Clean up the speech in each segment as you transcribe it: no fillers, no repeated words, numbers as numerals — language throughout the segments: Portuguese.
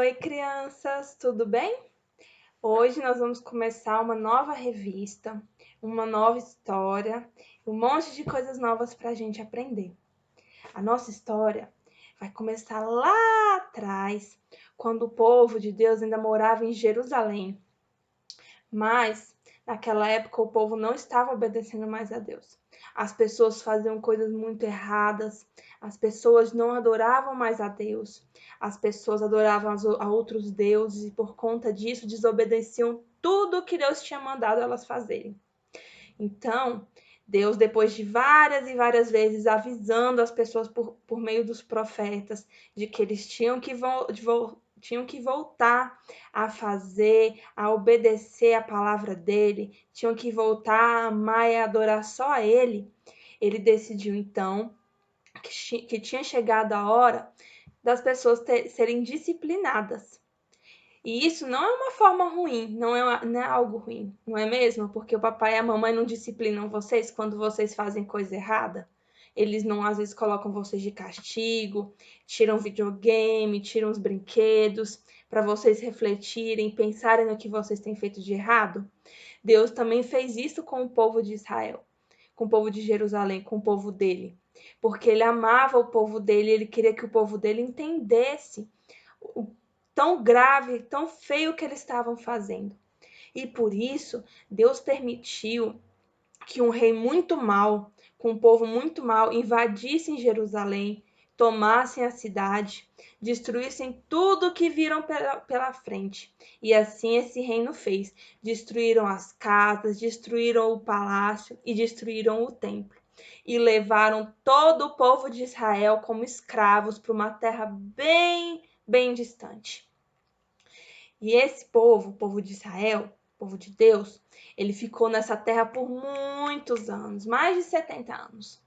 Oi, crianças, tudo bem? Hoje nós vamos começar uma nova revista, uma nova história, um monte de coisas novas para a gente aprender. A nossa história vai começar lá atrás, quando o povo de Deus ainda morava em Jerusalém. Mas, naquela época, o povo não estava obedecendo mais a Deus. As pessoas faziam coisas muito erradas, as pessoas não adoravam mais a Deus, as pessoas adoravam a outros deuses e, por conta disso, desobedeciam tudo que Deus tinha mandado elas fazerem. Então, Deus, depois de várias e várias vezes avisando as pessoas por meio dos profetas de que eles tinham que voltar a fazer, a obedecer a palavra dele, tinham que voltar a amar e adorar só a ele, ele decidiu então que tinha chegado a hora das pessoas serem disciplinadas. E isso não é uma forma ruim, não é algo ruim, não é mesmo? Porque o papai e a mamãe não disciplinam vocês quando vocês fazem coisa errada. Eles não, às vezes, colocam vocês de castigo, tiram videogame, tiram os brinquedos, para vocês refletirem, pensarem no que vocês têm feito de errado. Deus também fez isso com o povo de Israel, com o povo de Jerusalém, com o povo dele. Porque ele amava o povo dele, ele queria que o povo dele entendesse o tão grave, tão feio que eles estavam fazendo. E por isso, Deus permitiu que um rei muito mau, com um povo muito mau, invadissem Jerusalém, tomassem a cidade, destruíssem tudo que viram pela frente. E assim esse reino fez. Destruíram as casas, destruíram o palácio e destruíram o templo. E levaram todo o povo de Israel como escravos para uma terra bem distante. E esse povo, o povo de Israel, o povo de Deus, ele ficou nessa terra por muitos anos, mais de 70 anos,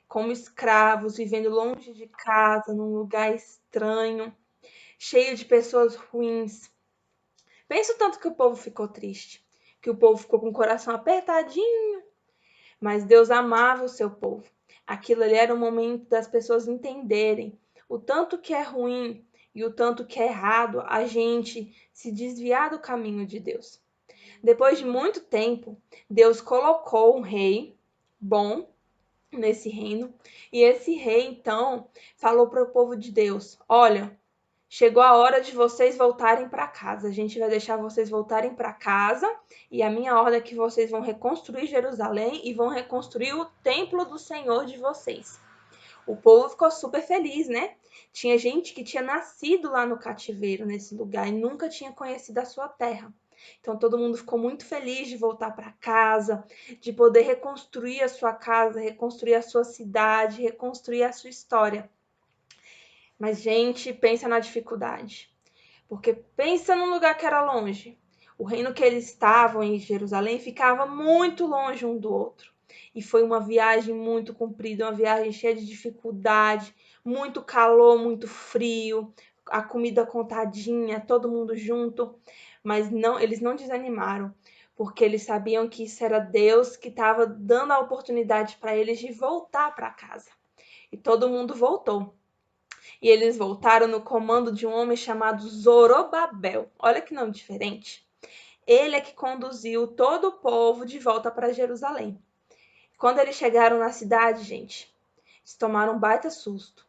como escravos, vivendo longe de casa, num lugar estranho, cheio de pessoas ruins. Pensa o tanto que o povo ficou triste, que o povo ficou com o coração apertadinho, mas Deus amava o seu povo. Aquilo ali era o momento das pessoas entenderem o tanto que é ruim e o tanto que é errado a gente se desviar do caminho de Deus. Depois de muito tempo, Deus colocou um rei bom nesse reino, e esse rei então falou para o povo de Deus: olha, chegou a hora de vocês voltarem para casa. A gente vai deixar vocês voltarem para casa e a minha ordem é que vocês vão reconstruir Jerusalém e vão reconstruir o templo do Senhor de vocês. O povo ficou super feliz, né? Tinha gente que tinha nascido lá no cativeiro, nesse lugar, e nunca tinha conhecido a sua terra. Então todo mundo ficou muito feliz de voltar para casa, de poder reconstruir a sua casa, reconstruir a sua cidade, reconstruir a sua história. Mas, gente, pensa na dificuldade. Porque pensa num lugar que era longe. O reino que eles estavam em Jerusalém ficava muito longe um do outro. E foi uma viagem muito comprida, uma viagem cheia de dificuldade, muito calor, muito frio, a comida contadinha, todo mundo junto. Mas não, eles não desanimaram, porque eles sabiam que isso era Deus que estava dando a oportunidade para eles de voltar para casa. E todo mundo voltou. E eles voltaram no comando de um homem chamado Zorobabel. Olha que nome diferente. Ele é que conduziu todo o povo de volta para Jerusalém. Quando eles chegaram na cidade, gente, eles tomaram um baita susto.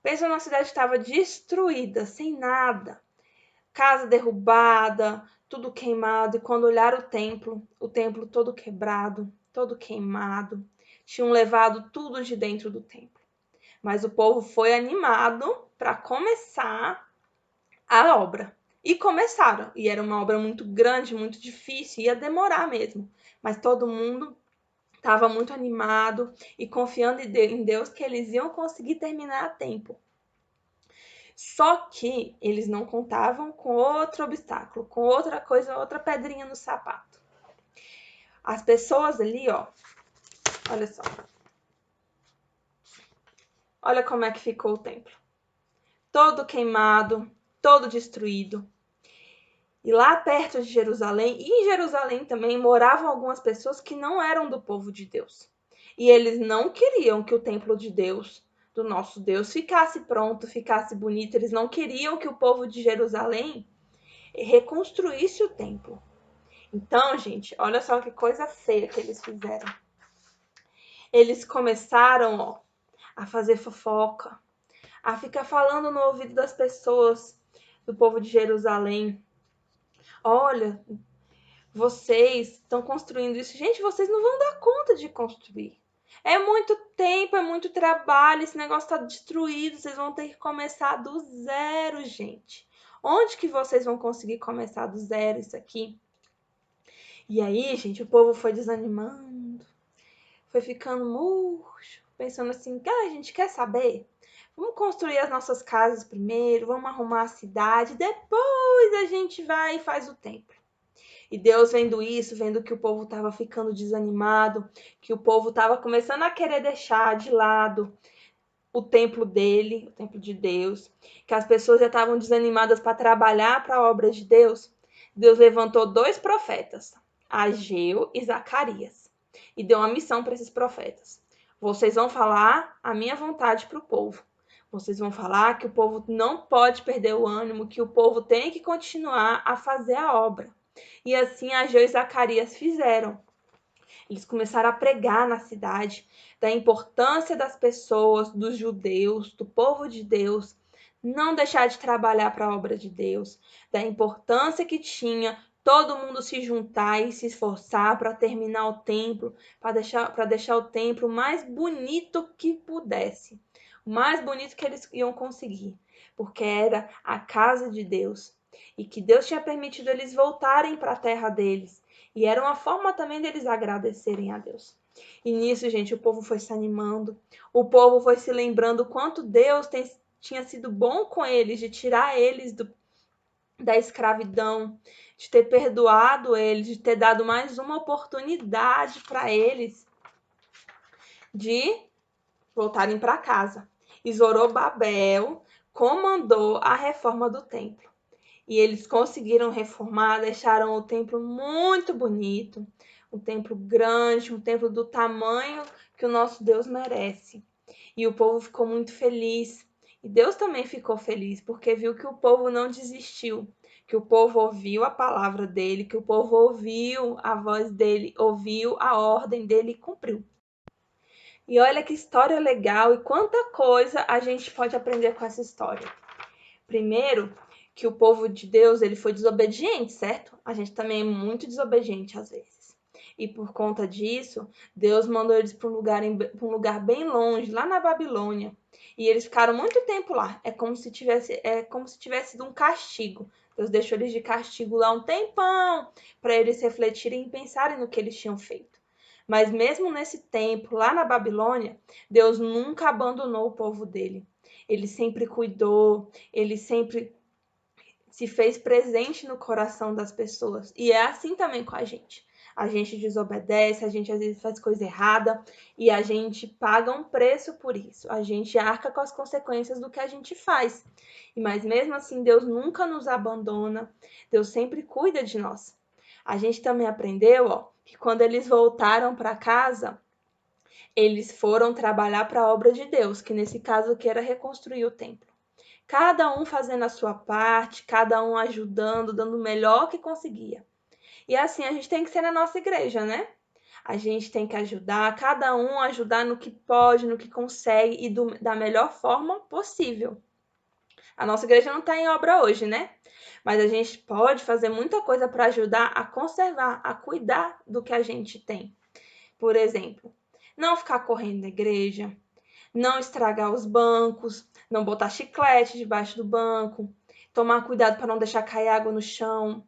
Pensa na cidade que estava destruída, sem nada. Casa derrubada, tudo queimado. E quando olharam o templo todo quebrado, todo queimado. Tinham levado tudo de dentro do templo. Mas o povo foi animado para começar a obra. E começaram. E era uma obra muito grande, muito difícil, ia demorar mesmo. Mas todo mundo estava muito animado e confiando em Deus que eles iam conseguir terminar a tempo. Só que eles não contavam com outro obstáculo, com outra coisa, outra pedrinha no sapato. As pessoas ali, ó, olha só. Olha como é que ficou o templo. Todo queimado, todo destruído. E lá perto de Jerusalém, e em Jerusalém também, moravam algumas pessoas que não eram do povo de Deus. E eles não queriam que o templo de Deus, do nosso Deus ficasse pronto, ficasse bonito. Eles não queriam que o povo de Jerusalém reconstruísse o templo. Então, gente, olha só que coisa feia que eles fizeram. Eles começaram, a fazer fofoca, a ficar falando no ouvido das pessoas do povo de Jerusalém. Olha, vocês estão construindo isso. Gente, vocês não vão dar conta de construir. É muito tempo, é muito trabalho, esse negócio está destruído, vocês vão ter que começar do zero, gente. Onde que vocês vão conseguir começar do zero isso aqui? E aí, gente, o povo foi desanimando, foi ficando murcho, pensando assim, a gente quer saber? Vamos construir as nossas casas primeiro, vamos arrumar a cidade, depois a gente vai e faz o templo. E Deus vendo isso, vendo que o povo estava ficando desanimado, que o povo estava começando a querer deixar de lado o templo dele, o templo de Deus, que as pessoas já estavam desanimadas para trabalhar para a obra de Deus, Deus levantou 2 profetas, Ageu e Zacarias, e deu uma missão para esses profetas. Vocês vão falar a minha vontade para o povo. Vocês vão falar que o povo não pode perder o ânimo, que o povo tem que continuar a fazer a obra. E assim Ageu e Zacarias fizeram. Eles começaram a pregar na cidade da importância das pessoas, dos judeus, do povo de Deus, não deixar de trabalhar para a obra de Deus, da importância que tinha todo mundo se juntar e se esforçar para terminar o templo, para deixar o templo mais bonito que pudesse, o mais bonito que eles iam conseguir, porque era a casa de Deus e que Deus tinha permitido eles voltarem para a terra deles. E era uma forma também deles agradecerem a Deus. E nisso, gente, o povo foi se animando, o povo foi se lembrando quanto Deus tinha sido bom com eles, de tirar eles da escravidão, de ter perdoado eles, de ter dado mais uma oportunidade para eles de voltarem para casa. E Zorobabel comandou a reforma do templo. E eles conseguiram reformar, deixaram o templo muito bonito, um templo grande, um templo do tamanho que o nosso Deus merece. E o povo ficou muito feliz. E Deus também ficou feliz, porque viu que o povo não desistiu, que o povo ouviu a palavra dele, que o povo ouviu a voz dele, ouviu a ordem dele e cumpriu. E olha que história legal e quanta coisa a gente pode aprender com essa história. Primeiro, que o povo de Deus ele foi desobediente, certo? A gente também é muito desobediente às vezes. E por conta disso, Deus mandou eles para um lugar bem longe, lá na Babilônia. E eles ficaram muito tempo lá. É como se tivesse sido um castigo. Deus deixou eles de castigo lá um tempão, para eles refletirem e pensarem no que eles tinham feito. Mas mesmo nesse tempo, lá na Babilônia, Deus nunca abandonou o povo dele. Ele sempre cuidou, ele sempre se fez presente no coração das pessoas. E é assim também com a gente. A gente desobedece, a gente às vezes faz coisa errada e a gente paga um preço por isso. A gente arca com as consequências do que a gente faz. Mas mesmo assim, Deus nunca nos abandona. Deus sempre cuida de nós. A gente também aprendeu, que quando eles voltaram para casa, eles foram trabalhar para a obra de Deus, que nesse caso que era reconstruir o templo. Cada um fazendo a sua parte, cada um ajudando, dando o melhor que conseguia. E assim a gente tem que ser na nossa igreja, né? A gente tem que ajudar, cada um ajudar no que pode, no que consegue e da melhor forma possível. A nossa igreja não está em obra hoje, né? Mas a gente pode fazer muita coisa para ajudar a conservar, a cuidar do que a gente tem. Por exemplo, não ficar correndo na igreja, não estragar os bancos, não botar chiclete debaixo do banco, tomar cuidado para não deixar cair água no chão,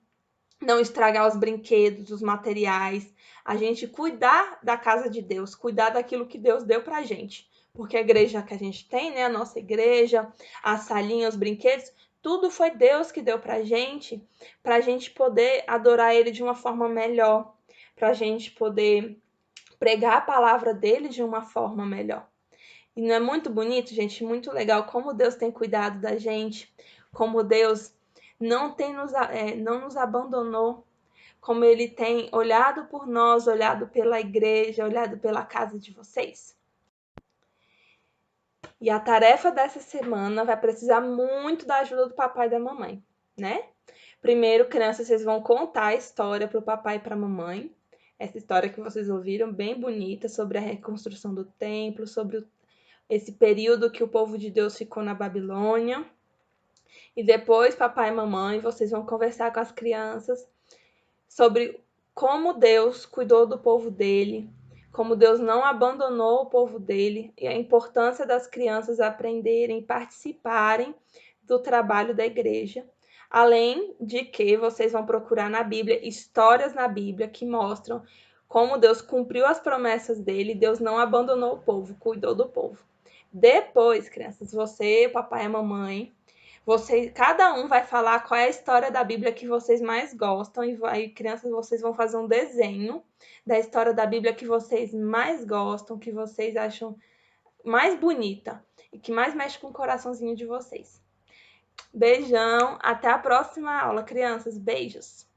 não estragar os brinquedos, os materiais, a gente cuidar da casa de Deus, cuidar daquilo que Deus deu para a gente. Porque a igreja que a gente tem, né, a nossa igreja, a salinha, os brinquedos, tudo foi Deus que deu para a gente poder adorar Ele de uma forma melhor, para a gente poder pregar a palavra dele de uma forma melhor. E não é muito bonito, gente? Muito legal como Deus tem cuidado da gente, como Deus não nos abandonou, como Ele tem olhado por nós, olhado pela igreja, olhado pela casa de vocês. E a tarefa dessa semana vai precisar muito da ajuda do papai e da mamãe, né? Primeiro, crianças, vocês vão contar a história para o papai e para a mamãe. Essa história que vocês ouviram, bem bonita, sobre a reconstrução do templo, sobre esse período que o povo de Deus ficou na Babilônia. E depois, papai e mamãe, vocês vão conversar com as crianças sobre como Deus cuidou do povo dele, como Deus não abandonou o povo dele e a importância das crianças aprenderem, participarem do trabalho da igreja. Além de que vocês vão procurar na Bíblia histórias na Bíblia que mostram como Deus cumpriu as promessas dele, Deus não abandonou o povo, cuidou do povo. Depois, crianças, você, o papai e a mamãe, cada um vai falar qual é a história da Bíblia que vocês mais gostam e crianças, vocês vão fazer um desenho da história da Bíblia que vocês mais gostam, que vocês acham mais bonita e que mais mexe com o coraçãozinho de vocês. Beijão, até a próxima aula, crianças. Beijos!